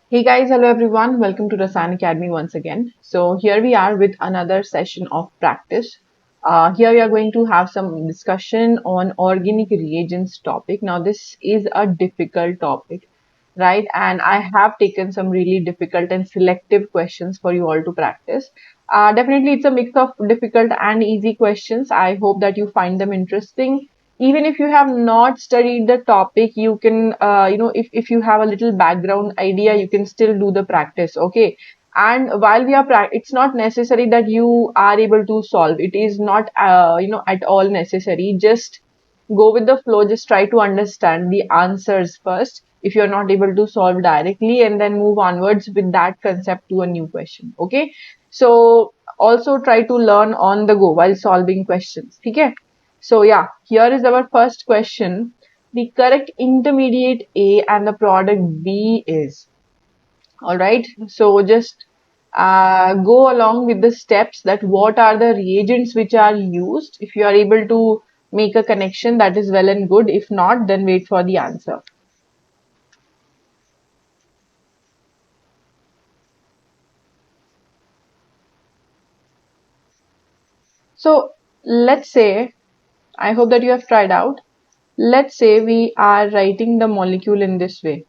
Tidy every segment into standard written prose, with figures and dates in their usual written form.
Hey guys, hello everyone. Welcome to Rasayan Academy once again. So here we are with another session of practice. Here we are going to have some discussion on organic reagents topic. Now this is a difficult topic, right? And I have taken some really difficult and selective questions for you all to practice. Definitely it's a mix of difficult and easy questions. I hope that you find them interesting. Even if you have not studied the topic, you can, if you have a little background idea, you can still do the practice, okay? And while we are, it's not necessary that you are able to solve. It is not, at all necessary. Just go with the flow. Just try to understand the answers first if you're not able to solve directly, and then move onwards with that concept to a new question, okay? So also try to learn on the go while solving questions, okay? So yeah, here is our first question. The correct intermediate A and the product B is. All right. So just go along with the steps that what are the reagents which are used. If you are able to make a connection, that is well and good. If not, then wait for the answer. So let's say, I hope that you have tried out. Let's say we are writing the molecule in this way,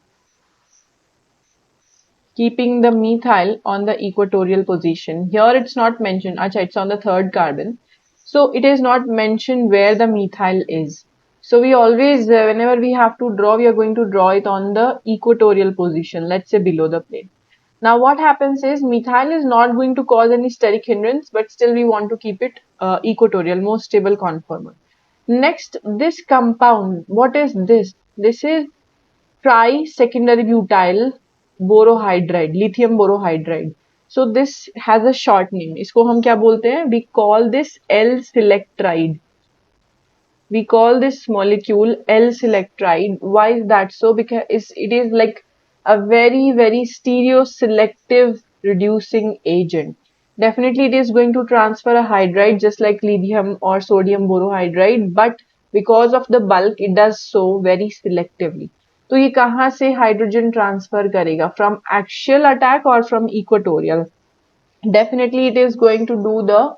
keeping the methyl on the equatorial position. Here it's not mentioned. Acha, it's on the third carbon. So it is not mentioned where the methyl is. So we always, whenever we have to draw, we are going to draw it on the equatorial position, let's say below the plane. Now what happens is methyl is not going to cause any steric hindrance, but still we want to keep it equatorial, most stable conformal. Next, this compound, what is this? This is tri-secondary butyl borohydride, lithium borohydride. So this has a short name. इसको हम क्या बोलते हैं? We call this L-selectride. We call this molecule L-selectride. Why is that so? Because it is like a very stereoselective reducing agent. Definitely it is going to transfer a hydride just like lithium or sodium borohydride, but because of the bulk it does so very selectively. तो ये कहाँ से hydrogen transfer करेगा? From axial attack or from equatorial? Definitely it is going to do the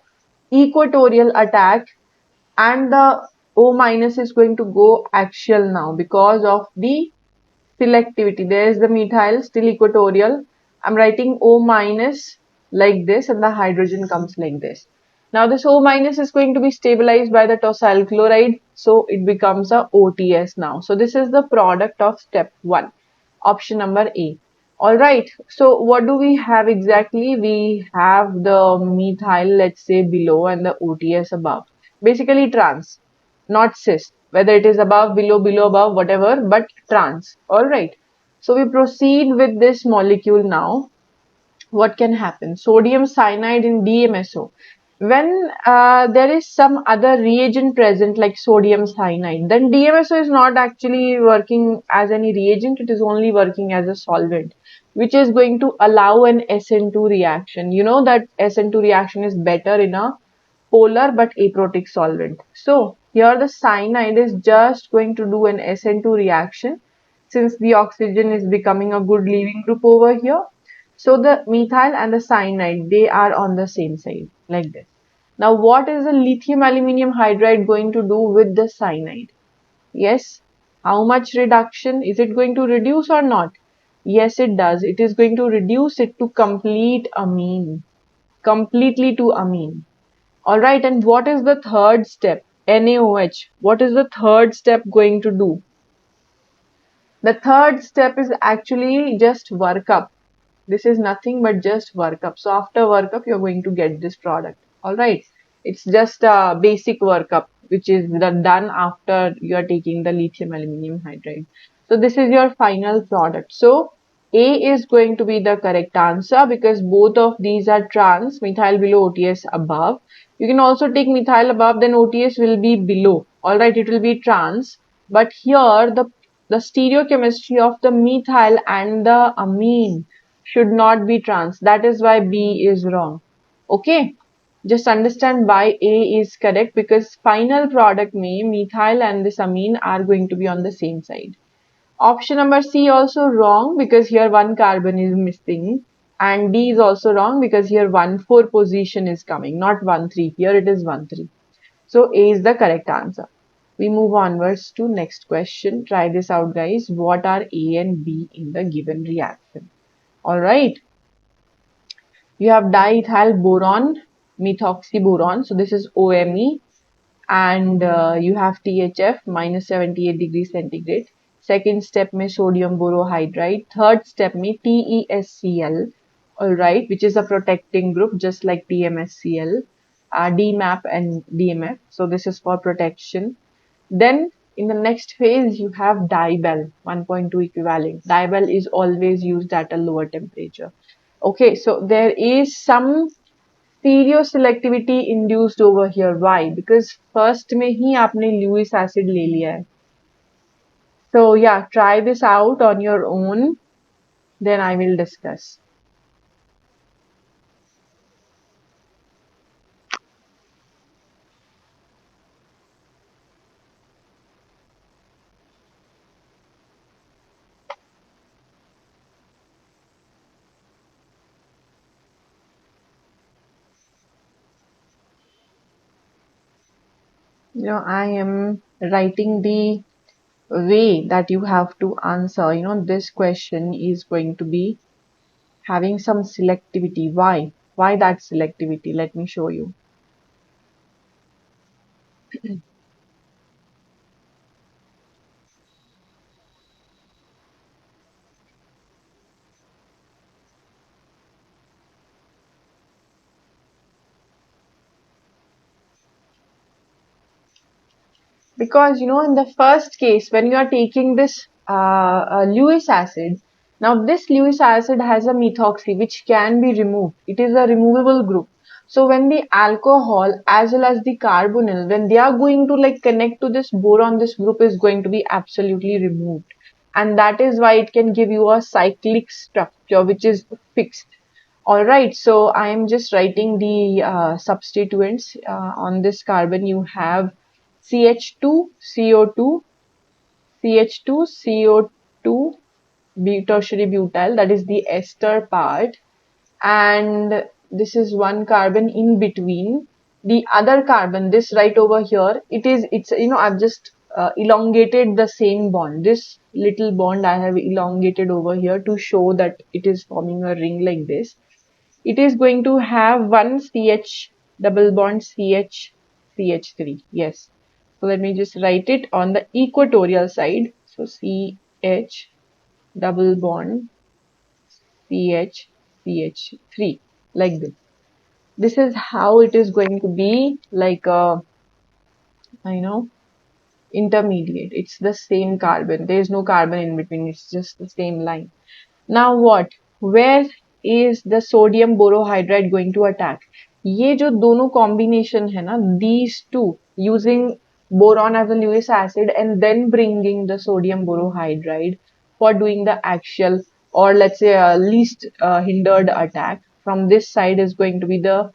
equatorial attack, and the O minus is going to go axial now because of the selectivity. There is the methyl still equatorial. I'm writing O minus like this, and the hydrogen comes like this. Now this O minus is going to be stabilized by the tosyl chloride, so it becomes a OTS now. So this is the product of step 1, option number A. Alright, so what do we have exactly? We have the methyl, let's say, below and the OTS above. Basically trans, not cis. Whether it is above, below, above, whatever, but trans. Alright, so we proceed with this molecule now. What can happen? Sodium cyanide in DMSO. When there is some other reagent present like sodium cyanide, then DMSO is not actually working as any reagent, it is only working as a solvent, which is going to allow an SN2 reaction. You know that SN2 reaction is better in a polar but aprotic solvent. So here the cyanide is just going to do an SN2 reaction since the oxygen is becoming a good leaving group over here. So the methyl and the cyanide, they are on the same side like this. Now what is the lithium aluminium hydride going to do with the cyanide? Yes. How much reduction? Is it going to reduce or not? Yes, it does. It is going to reduce it to complete amine. Completely to amine. Alright, and what is the third step? NaOH. What is the third step going to do? The third step is actually just workup. This is nothing but just workup. So after workup, you're going to get this product. Alright, it's just a basic workup which is done after you are taking the lithium aluminium hydride. So this is your final product. So A is going to be the correct answer because both of these are trans, methyl below, OTS above. You can also take methyl above, then OTS will be below. Alright, it will be trans. But here the stereochemistry of the methyl and the amine should not be trans. That is why B is wrong. Okay. Just understand why A is correct because final product mein methyl and this amine are going to be on the same side. Option number C also wrong because here one carbon is missing, and D is also wrong because here 1,4 position is coming, not 1,3. Here it is 1,3. So A is the correct answer. We move onwards to next question. Try this out, guys. What are A and B in the given reaction? Alright. You have diethyl boron, methoxyboron. So this is OMe. And you have THF minus 78 degrees centigrade. Second step में sodium borohydride. Third step में TeSCl, alright, which is a protecting group just like TMSCl, DMAP and DMF. So this is for protection. Then in the next phase you have DIBAL 1.2 equivalent. DIBAL is always used at a lower temperature. Okay, so there is some stereoselectivity induced over here. Why? Because first में ही आपने Lewis acid ले लिया है. So yeah, try this out on your own. Then I will discuss. I am writing the way that you have to answer. This question is going to be having some selectivity. Why? Why that selectivity? Let me show you. Because in the first case when you are taking this Lewis acid, now this Lewis acid has a methoxy which can be removed. It is a removable group. So when the alcohol as well as the carbonyl, when they are going to like connect to this boron, this group is going to be absolutely removed, and that is why it can give you a cyclic structure which is fixed. Alright, so I am just writing the substituents. On this carbon you have CH2, CO2, CH2, CO2, tertiary butyl, that is the ester part, and this is one carbon in between. The other carbon, this right over here, I've just elongated the same bond. This little bond I have elongated over here to show that it is forming a ring like this. It is going to have one CH double bond CH3. Yes. So let me just write it on the equatorial side. So CH double bond CH3 like this. This is how it is going to be like a, intermediate. It's the same carbon. There is no carbon in between. It's just the same line. Now what? Where is the sodium borohydride going to attack? ये जो दोनों combination है ना, these two, using boron as a Lewis acid and then bringing the sodium borohydride for doing the axial or let's say least hindered attack from this side is going to be the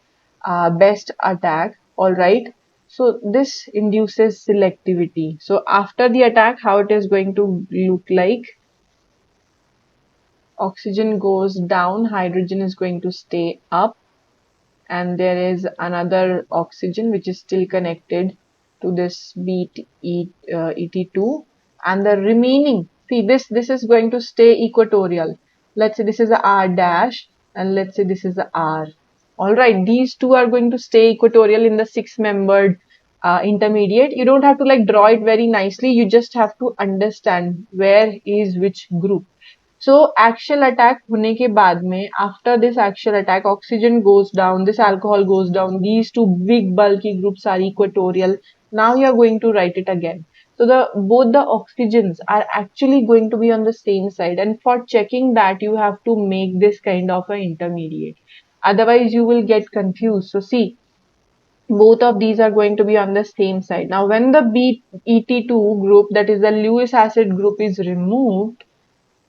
best attack. Alright. So this induces selectivity. So after the attack, how it is going to look like? Oxygen goes down, hydrogen is going to stay up, and there is another oxygen which is still connected to this ET2, and the remaining, see this is going to stay equatorial. Let's say this is a R dash and let's say this is a R. Alright, these two are going to stay equatorial in the six-membered intermediate. You don't have to like draw it very nicely, you just have to understand where is which group. So axial attack होने के बाद में, after this axial attack, oxygen goes down, this alcohol goes down, these two big bulky groups are equatorial. Now you are going to write it again. So both the oxygens are actually going to be on the same side, and for checking that you have to make this kind of an intermediate. Otherwise you will get confused. So see, both of these are going to be on the same side. Now when the ET2 group, that is the Lewis acid group, is removed,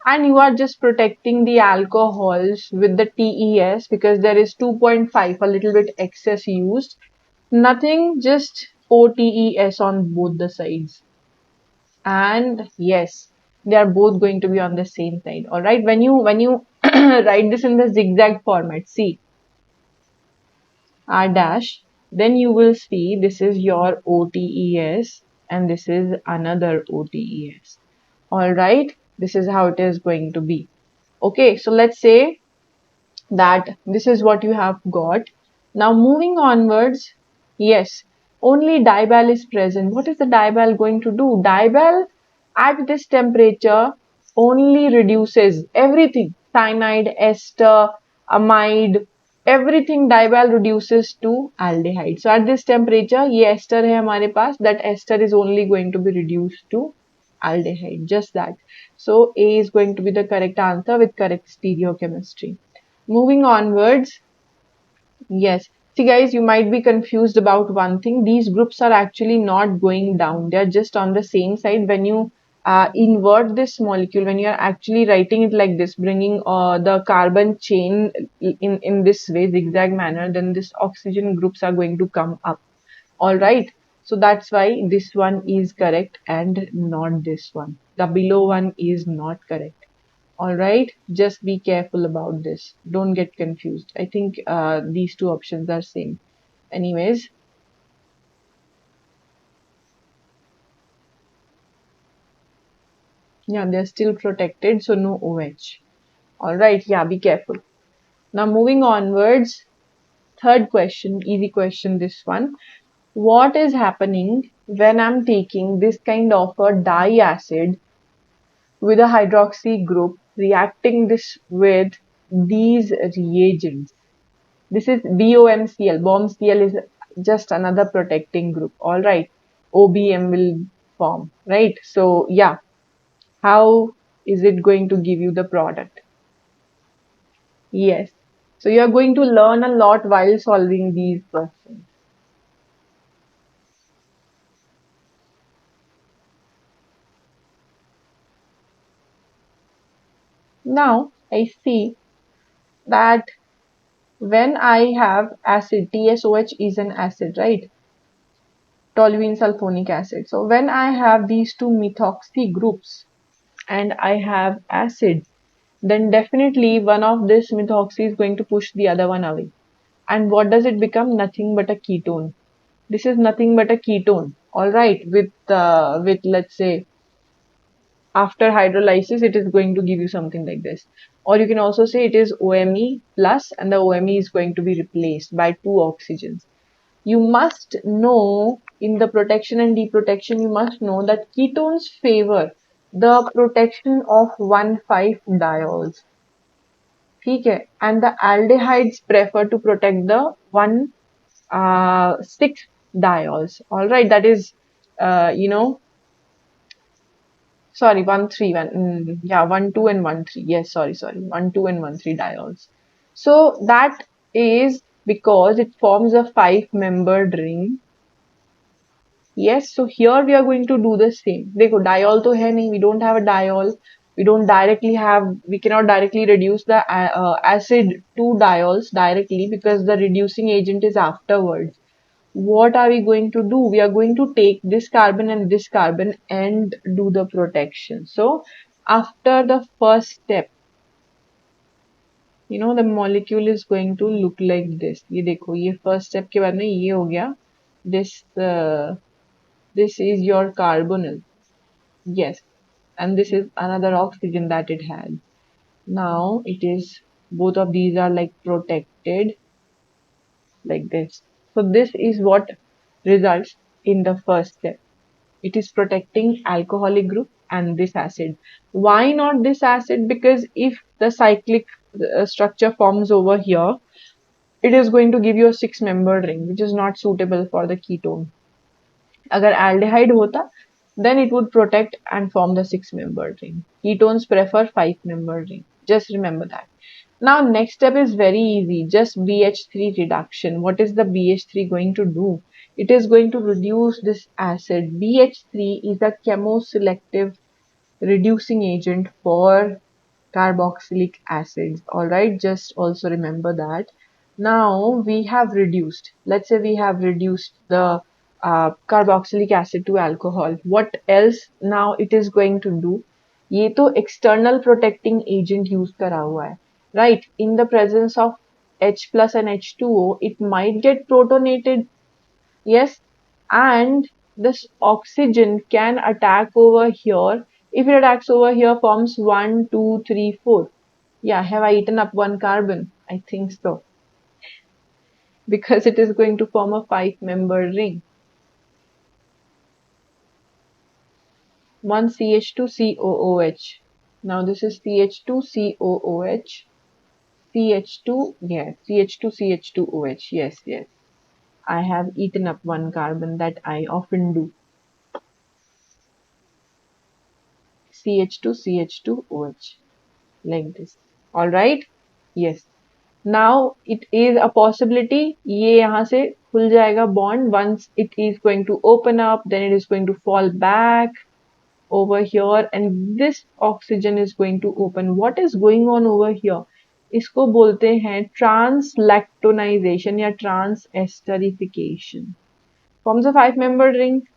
and you are just protecting the alcohols with the TES because there is 2.5, a little bit excess used. Nothing, just 4 TES on both the sides. And yes, They are both going to be on the same side. All right. When you write this in the zigzag format, see R dash, then you will see this is your OTES and this is another OTES. All right. This is how it is going to be. Okay. So let's say that this is what you have got. Now moving onwards, yes, only dibal is present. What is the dibal going to do? Dibal at this temperature only reduces everything, cyanide, ester, amide, everything dibal reduces to aldehyde. So at this temperature, ये ester है हमारे पास, that ester is only going to be reduced to aldehyde, just that. So A is going to be the correct answer with correct stereochemistry. Moving onwards, yes. See guys, you might be confused about one thing. These groups are actually not going down. They are just on the same side. When you invert this molecule, when you are actually writing it like this, bringing the carbon chain in this way, zigzag manner, then this oxygen groups are going to come up. All right. So that's why this one is correct and not this one. The below one is not correct. All right, just be careful about this. Don't get confused. I think these two options are same. Anyways, yeah, they're still protected, so no OH. All right, yeah, be careful. Now moving onwards, third question, easy question this one. What is happening when I'm taking this kind of a diacid with a hydroxy group, reacting this with these reagents? This is BOMCl. BOMCl is just another protecting group. All right. OBM will form, right? So, yeah. How is it going to give you the product? Yes. So, you are going to learn a lot while solving these questions. Now, I see that when I have acid, TSOH is an acid, right? Toluene sulfonic acid. So, when I have these two methoxy groups and I have acid, then definitely one of this methoxy is going to push the other one away. And what does it become? Nothing but a ketone. This is nothing but a ketone. All right, with let's say after hydrolysis, it is going to give you something like this. Or you can also say it is OMe plus, and the OMe is going to be replaced by two oxygens. You must know in the protection and deprotection, you must know that ketones favor the protection of 1,5-diols. ठीक है, and the aldehydes prefer to protect the 1,6-diols. All right, that is, sorry, 1,3, yeah, 1,2 and 1,3. Yes, sorry, 1,2 and 1,3-diols. So that is because it forms a 5-membered ring. Yes, so here we are going to do the same. देखो diol तो है नहीं, we don't have a diol. We cannot directly reduce the acid to diols directly because the reducing agent is afterwards. What are we going to do? We are going to take this carbon and this carbon and do the protection. So after the first step, the molecule is going to look like this. ये देखो, ये first step के बाद में ये हो गया. This is your carbonyl. Yes. And this is another oxygen that it had. Now both of these are like protected like this. So this is what results in the first step. It is protecting alcoholic group and this acid. Why not this acid? Because if the cyclic structure forms over here, it is going to give you a 6-membered ring, which is not suitable for the ketone. अगर aldehyde होता, then it would protect and form the 6-membered ring. Ketones prefer 5-membered ring. Just remember that. Now, next step is very easy. Just BH3 reduction. What is the BH3 going to do? It is going to reduce this acid. BH3 is a chemoselective reducing agent for carboxylic acids. Alright, just also remember that. Now we have reduced, let's say we have reduced the carboxylic acid to alcohol. What else now it is going to do? ये तो external protecting agent use करा हुआ है, right? In the presence of H plus and H2O, it might get protonated, yes, and this oxygen can attack over here. If it attacks over here, forms 1, 2, 3, 4. Yeah, have I eaten up one carbon? I think so. Because it is going to form a 5-membered ring. One CH2COOH. Now this is CH2COOH. CH2, yeah, CH2CH2OH. Yes, yes. I have eaten up one carbon, that I often do. CH2CH2OH. Like this. Alright? Yes. Now it is a possibility. ये यहाँ से खुल जाएगा bond. Once it is going to open up, then it is going to fall back over here, and this oxygen is going to open. What is going on over here? इसको बोलते हैं translactonization या transesterification. Forms a 5-membered ring.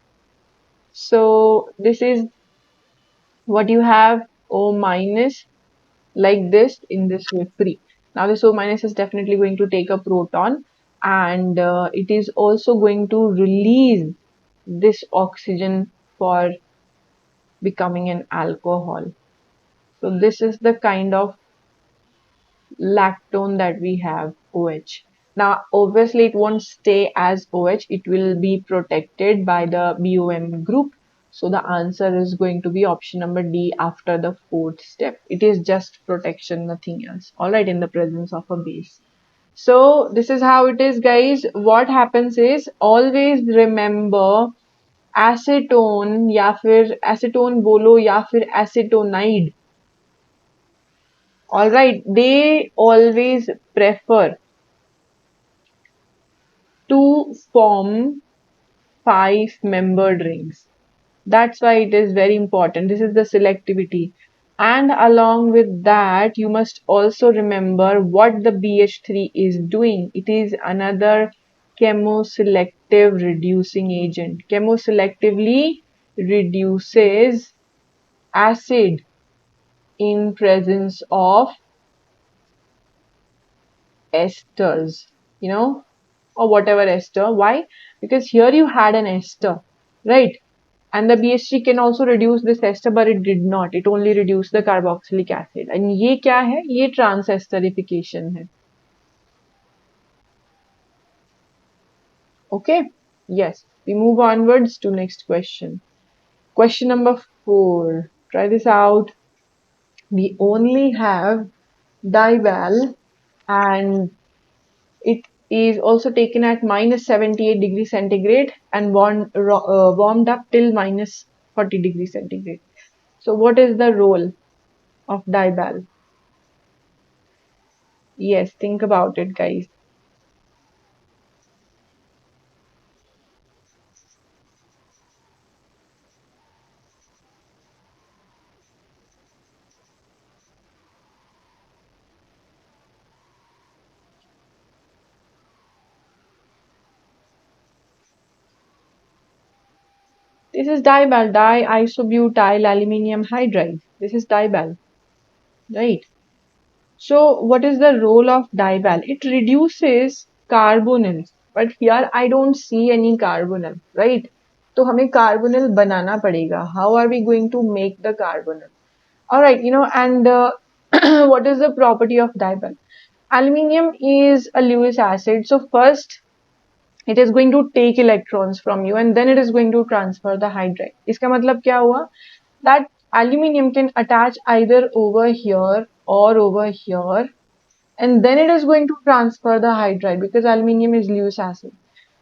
So this is what you have, O minus, like this, in this way, free. Now this O minus is definitely going to take a proton, and it is also going to release this oxygen for becoming an alcohol. So this is the kind of lactone that we have, OH. Now obviously it won't stay as OH, it will be protected by the BOM group. So the answer is going to be option number D after the 4th step. It is just protection, nothing else. Alright, in the presence of a base. So this is how it is, guys. What happens is, always remember acetone या फिर acetone बोलो या फिर acetonide. Alright, they always prefer to form 5-membered rings. That's why it is very important. This is the selectivity. And along with that, you must also remember what the BH3 is doing. It is another chemoselective reducing agent. Chemoselectively reduces acid in presence of esters, or whatever ester. Why? Because here you had an ester, right? And the BH3 can also reduce this ester, but it did not. It only reduced the carboxylic acid. And ये क्या है? ये transesterification है. Okay? Yes. We move onwards to next question. Question number 4. Try this out. We only have DIBAL, and it is also taken at minus 78 degrees centigrade and warmed up till minus 40 degrees centigrade. So what is the role of DIBAL? Yes, think about it, guys. This is DIBAL, diisobutyl aluminium hydride. This is DIBAL, right? So what is the role of DIBAL? It reduces carbonyls, but here I don't see any carbonyl, right? तो हमें carbonyl बनाना पड़ेगा. How are we going to make the carbonyl? Alright, and what is the property of DIBAL? Aluminium is a Lewis acid. So first it is going to take electrons from you, and then it is going to transfer the hydride. इसका मतलब क्या हुआ? That aluminium can attach either over here or over here, and then it is going to transfer the hydride because aluminium is Lewis acid.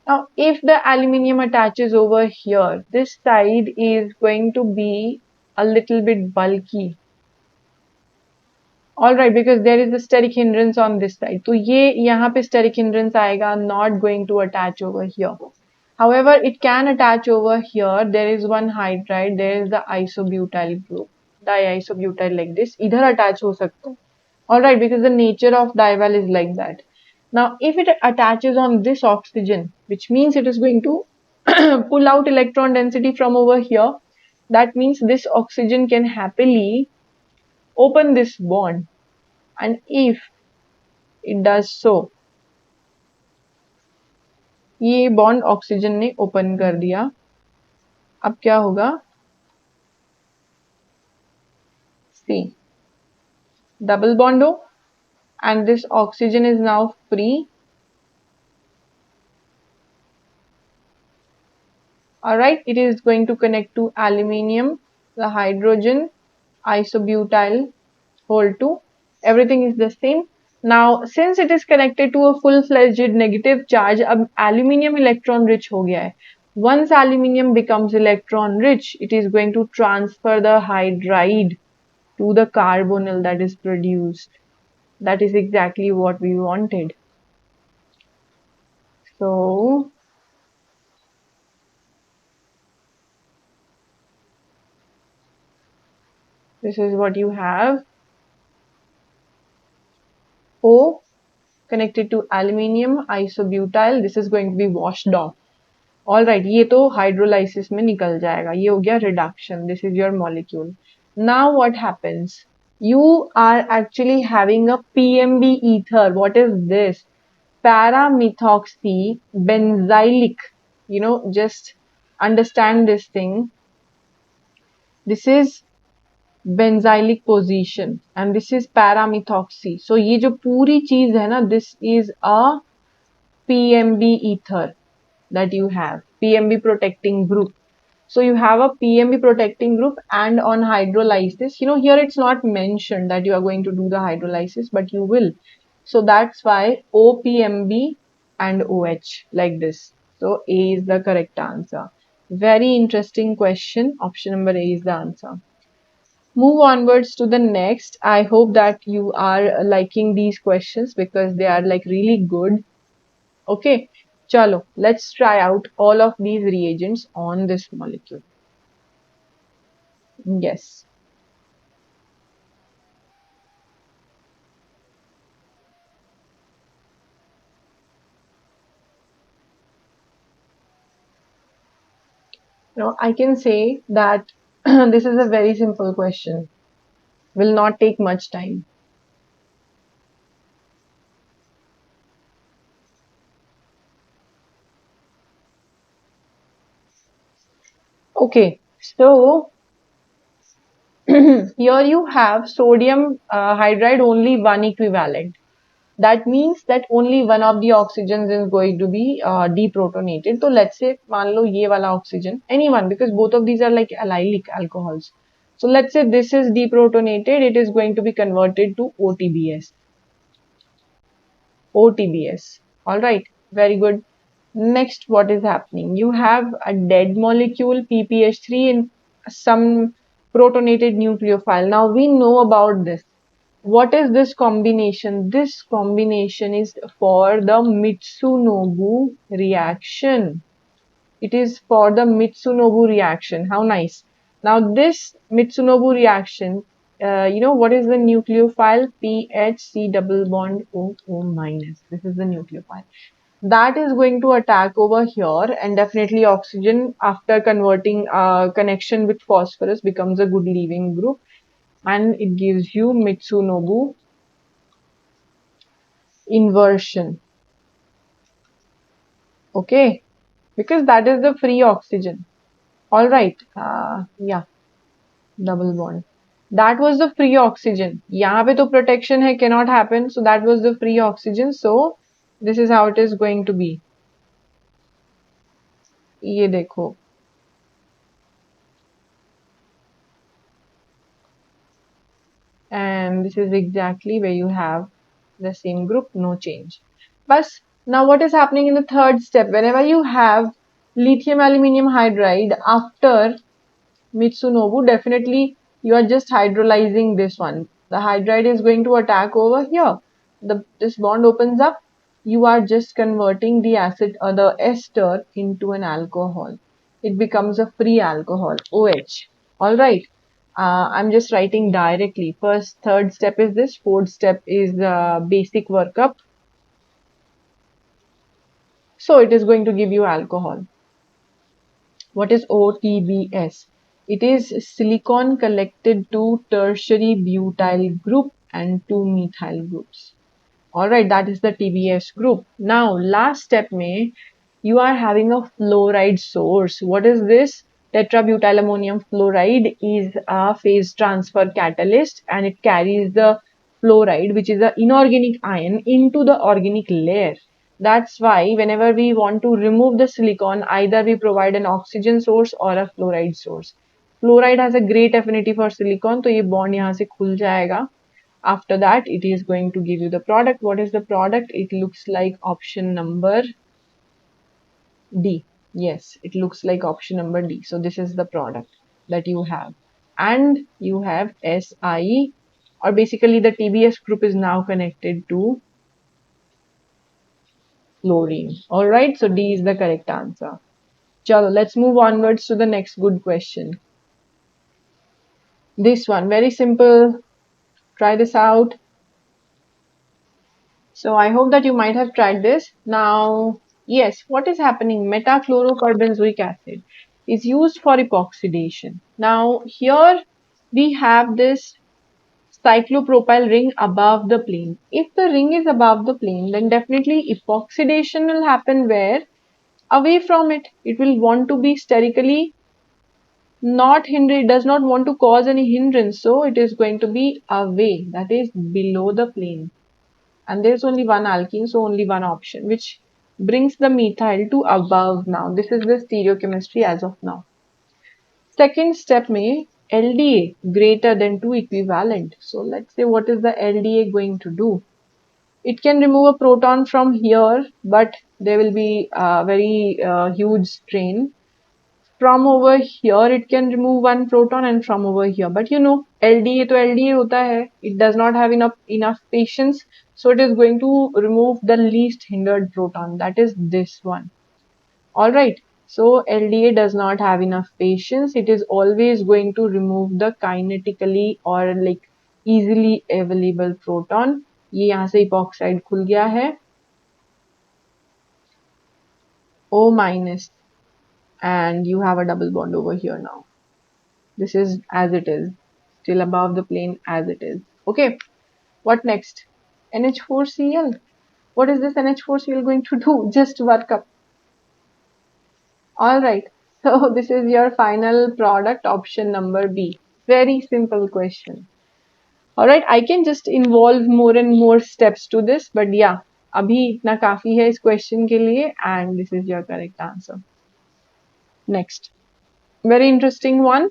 Now, if the aluminium attaches over here, this side is going to be a little bit bulky. Alright, because there is a steric hindrance on this side. तो ये यहाँ पे steric hindrance आएगा, not going to attach over here. However, it can attach over here. There is one hydride, there is the isobutyl group, diisobutyl like this. इधर attach हो सकता है. Alright, because the nature of DIBAL is like that. Now, if it attaches on this oxygen, which means it is going to pull out electron density from over here, That means this oxygen can happily open this bond, and if it does so, ये bond oxygen ने open कर दिया, अब क्या होगा, C double bond हो and this oxygen is now free. Alright, it is going to connect to aluminium, the hydrogen, isobutyl, whole 2. Everything is the same. Now, since it is connected to a full-fledged negative charge, अब aluminium electron rich हो गया है. Once aluminium becomes electron rich, it is going to transfer the hydride to the carbonyl that is produced. That is exactly what we wanted. So, this is what you have. O connected to aluminium, isobutyl. This is going to be washed off. Alright, ये तो hydrolysis में निकल जाएगा. ये हो गया reduction. This is your molecule. Now what happens? You are actually having a PMB ether. What is this? Paramethoxy benzylic. You know, just understand this thing. This is benzylic position and this is paramethoxy. So ये जो पूरी चीज है ना, this is a PMB ether that you have, PMB protecting group. So you have a PMB protecting group, and on hydrolysis, you know, here it's not mentioned that you are going to do the hydrolysis, but you will. So that's why OPMB and OH like this. So A is the correct answer. Very interesting question. Option number A is the answer. Move onwards to the next. I hope that you are liking these questions because they are like really good. Okay, chalo, let's try out all of these reagents on this molecule. Yes. Now I can say that this is a very simple question. Will not take much time. Okay, so here you have sodium hydride only one equivalent. That means that only one of the oxygens is going to be deprotonated. So let's say मान लो ये वाला oxygen, anyone, because both of these are like allylic alcohols. So let's say this is deprotonated, it is going to be converted to OTBS. OTBS. Alright, very good. Next, what is happening? You have a dead molecule PPH3 in some protonated nucleophile. Now we know about this. What is this combination? This combination is for the Mitsunobu reaction. It is for the Mitsunobu reaction. How nice. Now this Mitsunobu reaction, you know what is the nucleophile? PHC double bond OO minus. This is the nucleophile. That is going to attack over here, and definitely oxygen after converting connection with phosphorus becomes a good leaving group, and it gives you Mitsunobu inversion. Okay, because that is the free oxygen. All right, yeah, double bond. That was the free oxygen. यहाँ पे तो protection है, cannot happen. So that was the free oxygen. So this is how it is going to be. ये देखो. And this is exactly where you have the same group, no change. But now what is happening in the third step? Whenever you have lithium aluminium hydride after Mitsunobu, definitely you are just hydrolyzing this one. The hydride is going to attack over here. This bond opens up. You are just converting the acid or the ester into an alcohol. It becomes a free alcohol, OH. Alright. I'm just writing directly. First, third step is this. Fourth step is basic workup. So it is going to give you alcohol. What is OTBS? It is silicon collected to tertiary butyl group and two methyl groups. Alright, that is the TBS group. Now, last step mein, you are having a fluoride source. What is this? Tetrabutylammonium fluoride is a phase transfer catalyst and it carries the fluoride, which is an inorganic ion, into the organic layer. That's why whenever we want to remove the silicon, either we provide an oxygen source or a fluoride source. Fluoride has a great affinity for silicon, so ये bond यहाँ से खुल जाएगा. After that, it is going to give you the product. What is the product? It looks like option number D. Yes, it looks like option number D. So this is the product that you have. And you have Si, or basically the TBS group is now connected to fluorine. Alright, so D is the correct answer. Chalo, let's move onwards to the next good question. This one, very simple. Try this out. So I hope that you might have tried this. Now, yes, what is happening? Metachlorocarbonzoic acid is used for epoxidation. Now, here we have this cyclopropyl ring above the plane. If the ring is above the plane, then definitely epoxidation will happen where? Away from it. It will want to be sterically not hinder, it does not want to cause any hindrance. So it is going to be away, that is below the plane. And there's only one alkene, so only one option, which brings the methyl to above now. This is the stereochemistry as of now. Second step may LDA greater than 2 equivalent. So let's say what is the LDA going to do? It can remove a proton from here, but there will be a very huge strain. From over here, it can remove one proton, and from over here. But you know, LDA to LDA hota hai. It does not have enough patience. So it is going to remove the least hindered proton. That is this one. Alright. So LDA does not have enough patience. It is always going to remove the kinetically or like easily available proton. ये यहाँ से epoxide खुल गया है. O minus. And you have a double bond over here now. This is as it is, still above the plane as it is. Okay, what next? NH4Cl. What is this NH4Cl going to do? Just work up. Alright, so this is your final product, option number B. Very simple question. Alright, I can just involve more and more steps to this, but yeah, अभी इतना काफी है इस question के लिए, and this is your correct answer. Next, very interesting one.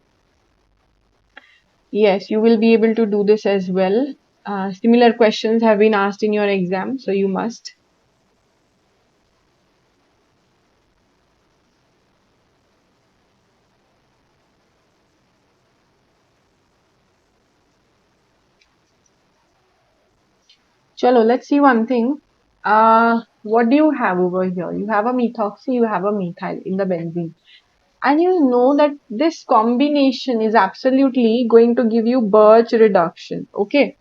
Yes, you will be able to do this as well. Similar questions have been asked in your exam, so you must. Chalo, let's see one thing. What do you have over here? You have a methoxy, you have a methyl in the benzene. And you know that this combination is absolutely going to give you Birch reduction. Okay.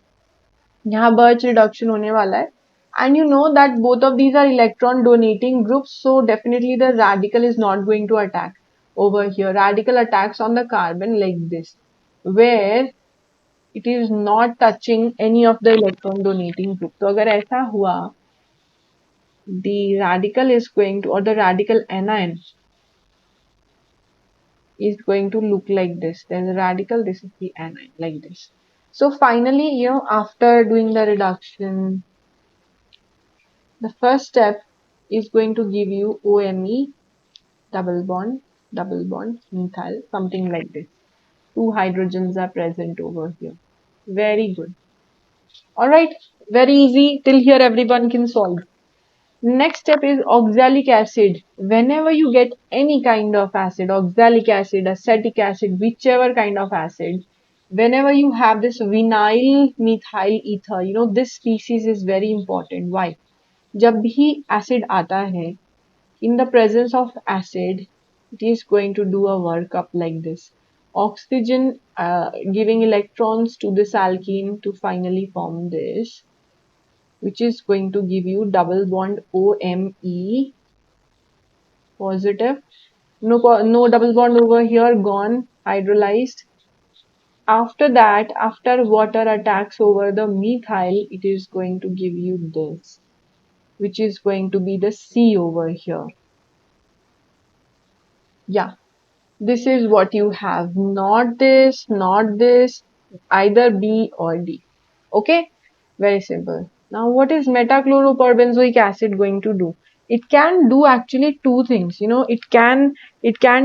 यहाँ Birch reduction होने वाला है. And you know that both of these are electron donating groups. So definitely the radical is not going to attack over here. Radical attacks on the carbon like this, where it is not touching any of the electron donating group. So अगर ऐसा हुआ, the radical is going to, or the radical anion is going to look like this. There's a radical, this is the anion, like this. So finally, you know, after doing the reduction, the first step is going to give you OMe, double bond, methyl, something like this. Two hydrogens are present over here. Very good. Alright, very easy. Till here everyone can solve. Next step is oxalic acid. Whenever you get any kind of acid, oxalic acid, acetic acid, whichever kind of acid, whenever you have this vinyl methyl ether, you know, this species is very important. Why? जब भी acid आता है, in the presence of acid, it is going to do a workup like this. Oxygen giving electrons to this alkene to finally form this, which is going to give you double bond OMe positive. No double bond over here, gone. hydrolyzed. After that, after water attacks over the methyl, it is going to give you this, which is going to be the C over here. Yeah, this is what you have. Not this, not this, either B or D. Okay, very simple. Now, what is metachloroperbenzoic acid going to do? It can do actually two things. You know, it can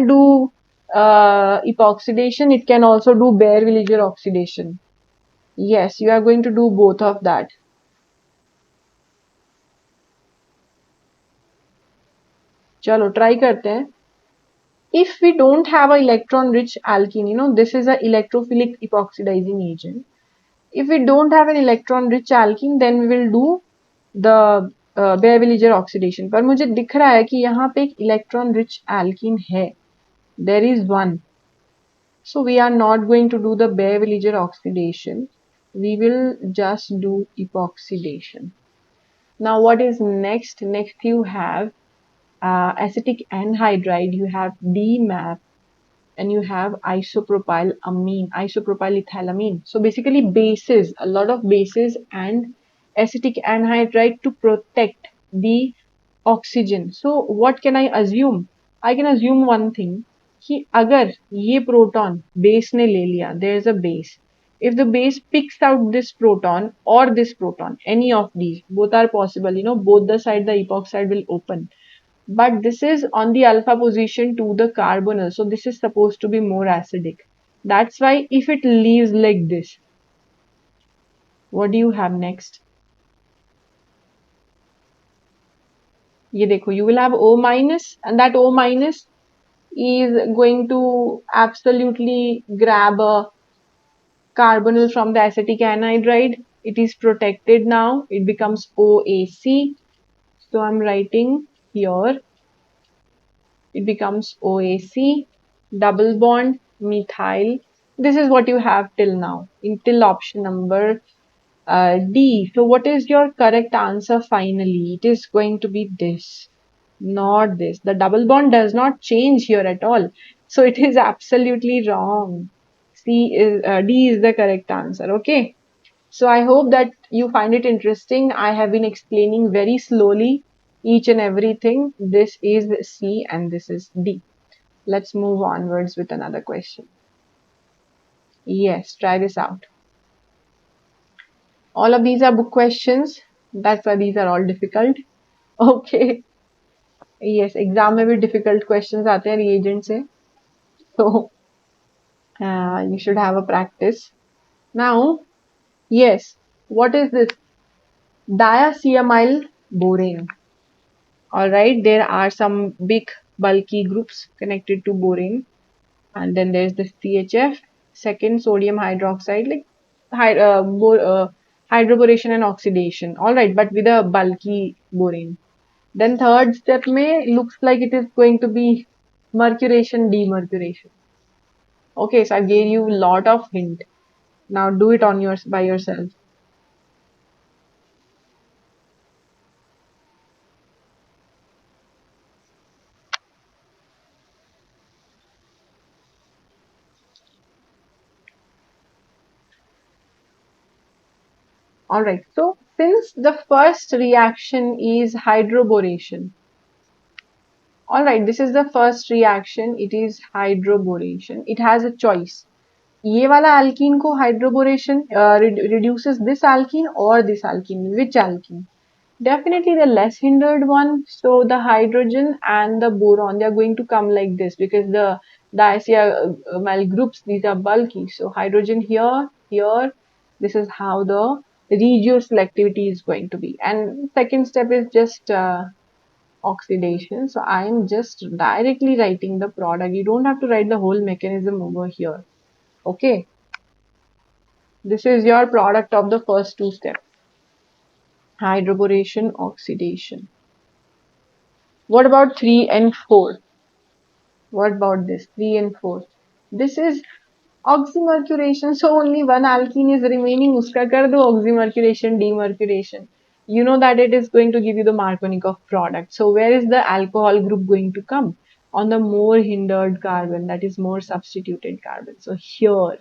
do epoxidation. It can also do Baeyer-Villiger oxidation. Yes, you are going to do both of that. चलो try करते हैं. If we don't have an electron-rich alkene, you know, this is an electrophilic epoxidizing agent. If we don't have an electron-rich alkene, then we will do the Baeyer-Villiger oxidation. पर मुझे दिख रहा है कि यहाँ पे एक electron-rich alkene है. There is one. So we are not going to do the Baeyer-Villiger oxidation. We will just do epoxidation. Now what is next? Next you have acetic anhydride, you have DMAP, and you have isopropylethylamine. So basically bases, a lot of bases and acetic anhydride to protect the oxygen. So what can I assume? I can assume one thing कि अगर ये proton base ने ले लिया, there is a base. If the base picks out this proton or this proton, any of these, both are possible, you know, both the side the epoxide will open. But this is on the alpha position to the carbonyl, so this is supposed to be more acidic. That's why if it leaves like this, what do you have next? ये देखो, you will have O minus, and that O minus is going to absolutely grab a carbonyl from the acetic anhydride. It is protected now. It becomes OAC. So I'm writing here. It becomes OAC, double bond, methyl. This is what you have till now, until option number D. So what is your correct answer finally? It is going to be this, not this. The double bond does not change here at all. So it is absolutely wrong. D is the correct answer. Okay. So I hope that you find it interesting. I have been explaining very slowly each and everything. This is C and this is D. Let's move onwards with another question. Yes, try this out. All of these are book questions. That's why these are all difficult. Okay. Yes, exam में भी difficult questions आते हैं reagent से. So you should have a practice. Now, yes, what is this? Diaceamyl borane. Alright, there are some big bulky groups connected to borane, and then there's the CHF, second sodium hydroxide, like hydroboration and oxidation. Alright, but with a bulky borane. Then third step may looks like it is going to be mercuration, demercuration. Okay, so I gave you a lot of hint. Now do it on yours by yourself. Alright, so since the first reaction is hydroboration, alright, this is the first reaction, it is hydroboration. It has a choice. ये वाला alkene को hydroboration reduces this alkene or this alkene. Which alkene? Definitely the less hindered one. So the hydrogen and the boron, they are going to come like this because the diacetyl groups, these are bulky. So hydrogen here, here. This is how the regioselectivity is going to be. And second step is just oxidation. So I am just directly writing the product. You don't have to write the whole mechanism over here. Okay. This is your product of the first two steps. Hydroboration, oxidation. What about 3 and 4? What about this? 3 and 4. This is oxymercuration. So only one alkene is remaining. Uska kar do oxymercuration, demercuration. You know that it is going to give you the Markovnikov product. So where is the alcohol group going to come? on the more hindered carbon, that is more substituted carbon. So here,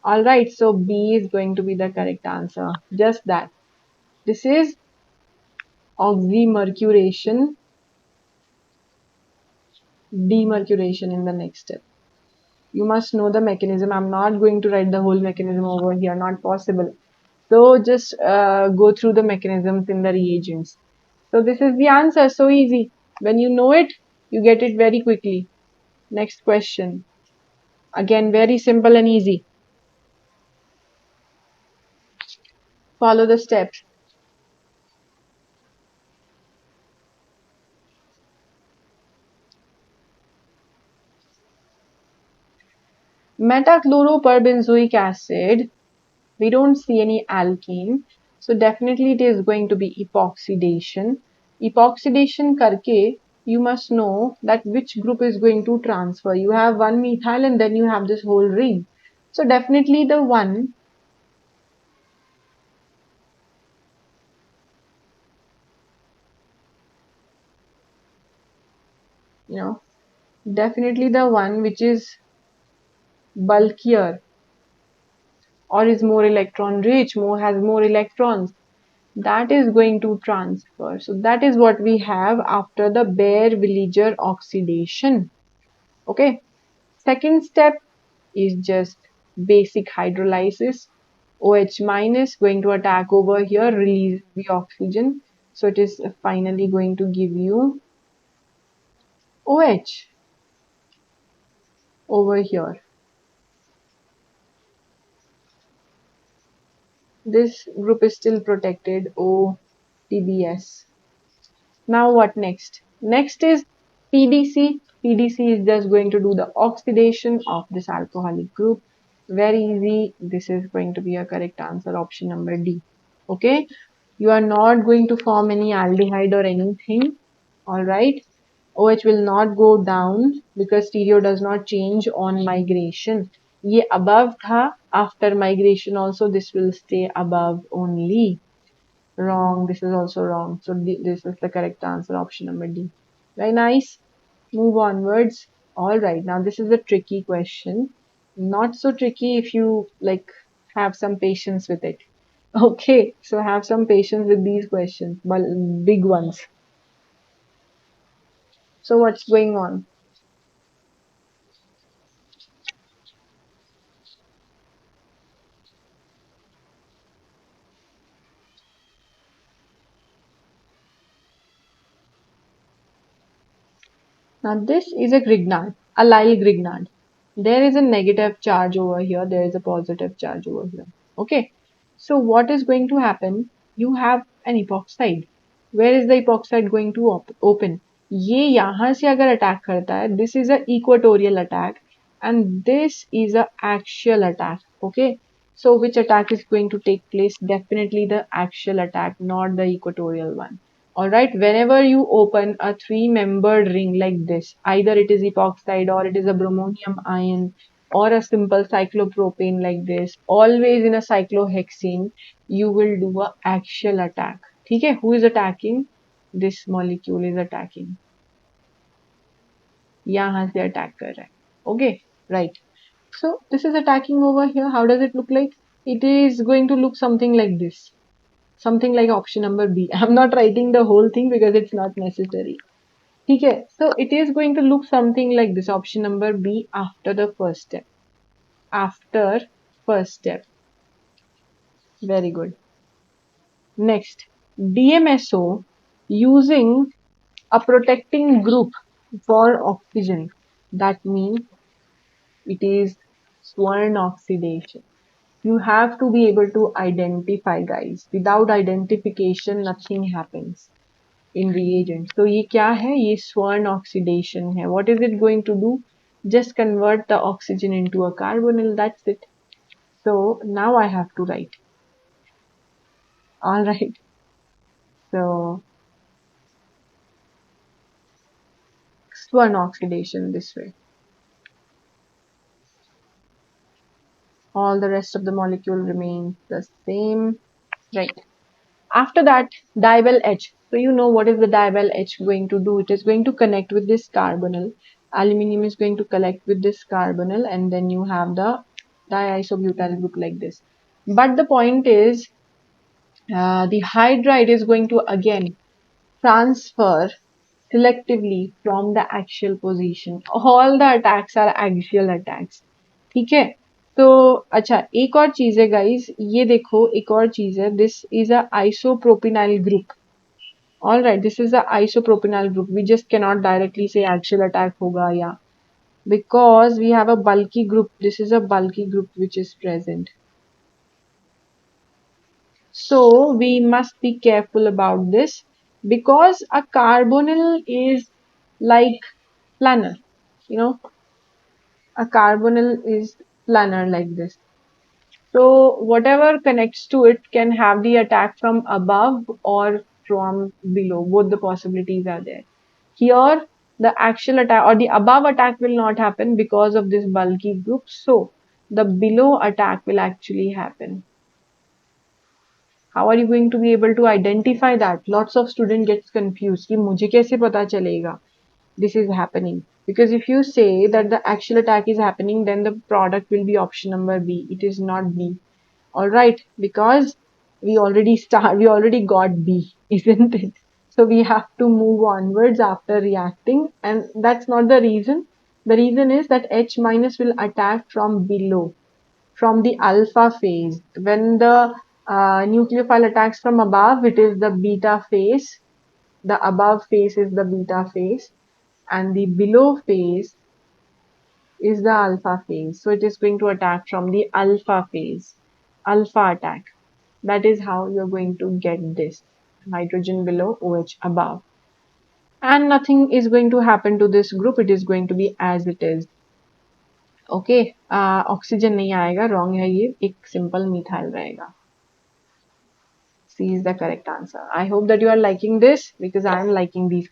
alright, so B is going to be the correct answer. Just that. This is oxymercuration, demercuration in the next step. You must know the mechanism. I'm not going to write the whole mechanism over here, not possible. So just go through the mechanisms in the reagents. So this is the answer, so easy. When you know it, you get it very quickly. Next question. Again, very simple and easy. Follow the steps. Metachloroperbenzoic acid, we don't see any alkene. So definitely it is going to be epoxidation. Epoxidation karke, you must know that which group is going to transfer. You have one methyl and then you have this whole ring. So definitely the one you know definitely the one which is bulkier or is more electron rich, more has more electrons, that is going to transfer. So that is what we have after the Baeyer-Villiger oxidation. Okay. Second step is just basic hydrolysis. OH minus going to attack over here, release the oxygen. So it is finally going to give you OH over here. This group is still protected, O, TBS. Now what next? Next is PDC. PDC is just going to do the oxidation of this alcoholic group. Very easy. This is going to be a correct answer, option number D. Okay. You are not going to form any aldehyde or anything. Alright. OH will not go down because stereo does not change on migration. ये above था. After migration also this will stay above only. Wrong. This is also wrong. So this is the correct answer, option number D. Very nice. Move onwards. All right. Now this is a tricky question. Not so tricky if you like have some patience with it. Okay. So have some patience with these questions, but big ones. So what's going on? Now this is a Grignard, a Lyle Grignard. There is a negative charge over here. There is a positive charge over here. Okay. So what is going to happen? You have an epoxide. Where is the epoxide going to open? ये यहाँ से अगर attack करता है, this is a equatorial attack and this is a axial attack. Okay. So which attack is going to take place? Definitely the axial attack, not the equatorial one. Alright, whenever you open a three-membered ring like this, either it is epoxide or it is a bromonium ion or a simple cyclopropane like this, always in a cyclohexene, you will do a axial attack. ठीक है? Who is attacking? This molecule is attacking. यहाँ से attack कर रहा है. Okay, right. So this is attacking over here. How does it look like? It is going to look something like this. Something like option number B. I'm not writing the whole thing because it's not necessary. Okay, so it is going to look something like this, option number B after the first step. After first step. Very good. Next, DMSO using a protecting group for oxygen. That means it is Swern oxidation. You have to be able to identify, guys. Without identification, nothing happens in reagents. So ये क्या है? ये Swern oxidation है. What is it going to do? Just convert the oxygen into a carbonyl. That's it. So now I have to write. All right. So Swern oxidation this way. All the rest of the molecule remains the same. Right. After that, DIBAL H. So you know what is the DIBAL H going to do? It is going to connect with this carbonyl Aluminium is going to collect with this carbonyl, and then you have the diisobutyl group like this. But the point is, the hydride is going to again transfer selectively from the axial position. All the attacks are axial attacks. ठीक है? तो अच्छा, एक और चीज है guys, ये देखो एक और चीज है, this is a isopropenyl group. All right, this is the isopropanol group. We just cannot directly say axial attack hoga, yeah, because we have a bulky group. This is a bulky group which is present. So we must be careful about this, because a carbonyl is like planar. You know, a carbonyl is planar like this. So whatever connects to it can have the attack from above or from below. Both the possibilities are there. Here, the axial attack or the above attack will not happen because of this bulky group. So the below attack will actually happen. How are you going to be able to identify that? Lots of students get confused. कि मुझे कैसे पता चलेगा this is happening? Because if you say that the axial attack is happening, then the product will be option number B. It is not B. All right, because we already got B, isn't it? So we have to move onwards after reacting, and that's not the reason. The reason is that H minus will attack from below, from the alpha phase. When the nucleophile attacks from above, it is the beta phase. The above phase is the beta phase, and the below phase is the alpha phase. So it is going to attack from the alpha phase, alpha attack. That is how you're going to get this hydrogen below, OH above. And nothing is going to happen to this group. It is going to be as it is. Okay, oxygen नहीं आएगा, wrong है ये, एक simple methyl रहेगा. C is the correct answer. I hope that you are liking this, because I am liking these